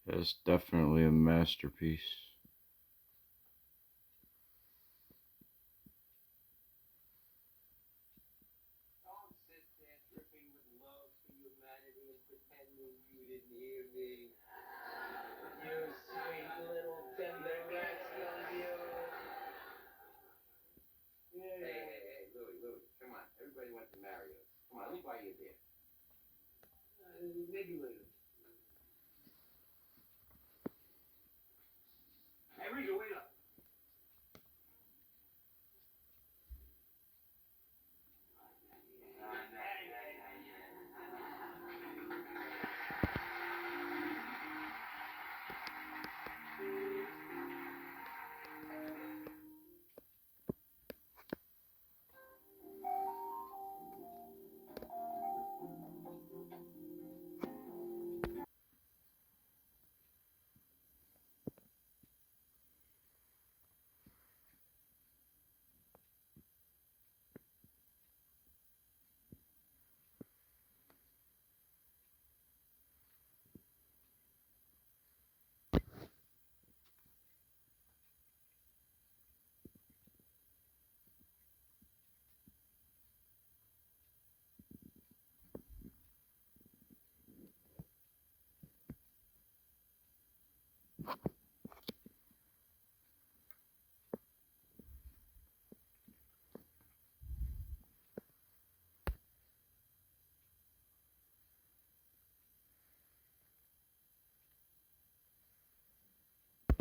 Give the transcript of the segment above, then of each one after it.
It's definitely a masterpiece. Don't sit there dripping with love for humanity and pretending you didn't hear me. You sweet little tender rascal, you. Hey, Louie, come on. Everybody went to Mario's. Come on, let me buy you a beer. Maybe later. Hey, Rico, wait up.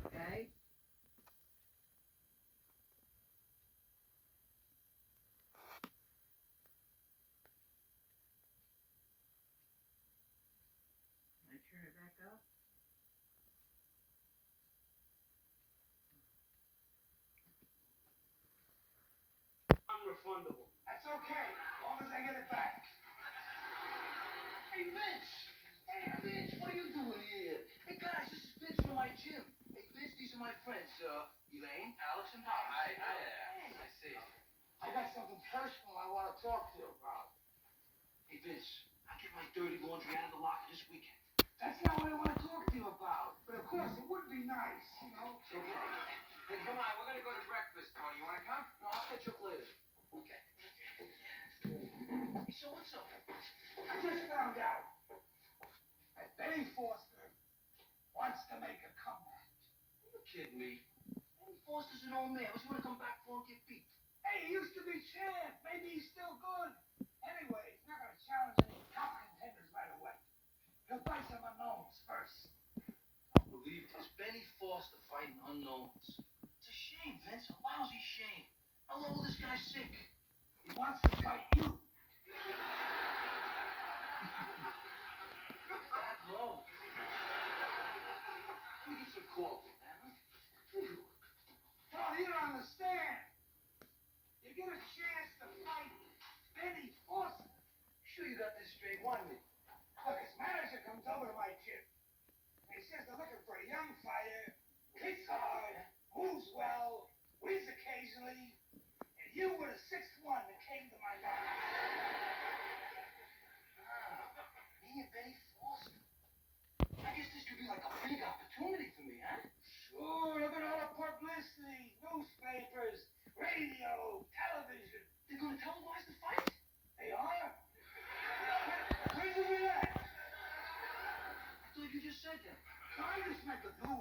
Okay. I turn it back up. Unrefundable. That's okay, as long as I get it back. Hey, Vince! Hey, Vince, what are you doing here? Hey, guys, this is Vince from my gym. Hey, Vince, these are my friends, Elaine, Alex, and Bob. I see. I got something personal I want to talk to you about. Hey, Vince, I get my dirty laundry out of the locker this weekend. That's not what I want to talk to you about. But of course, it would be nice, you know? It's okay. Hey, come on, we're going to go to breakfast, Tony. You want to come? No, I'll catch up later. Okay. So what's up? I just found out that Benny Foster wants to make a comeback. Are you kidding me? Benny Foster's an old man. What's he want to come back for and get beat? Hey, he used to be champ. Maybe he's still good. Anyway, he's not going to challenge any top contenders right away. He'll fight some unknowns first. I don't believe this. Benny Foster fighting unknowns. It's a shame, Vince. A lousy shame. How long will this guy sick? He wants to fight you. That low. Let me get some coffee, man. Well, you don't understand. You get a chance to fight Benny Foster. Sure you got this straight, one me. Look, his manager comes over to my gym. And he says they're looking for a young fighter, hits hard, moves well, wins occasionally, and you were the sixth one that came to my mind. Me and Benny Foster. I guess this could be like a big opportunity for me, huh? Sure, look at all the publicity, newspapers, radio, television. They're gonna televise the fight? They are? Where'd you hear that? I thought you just said that. I just meant the news.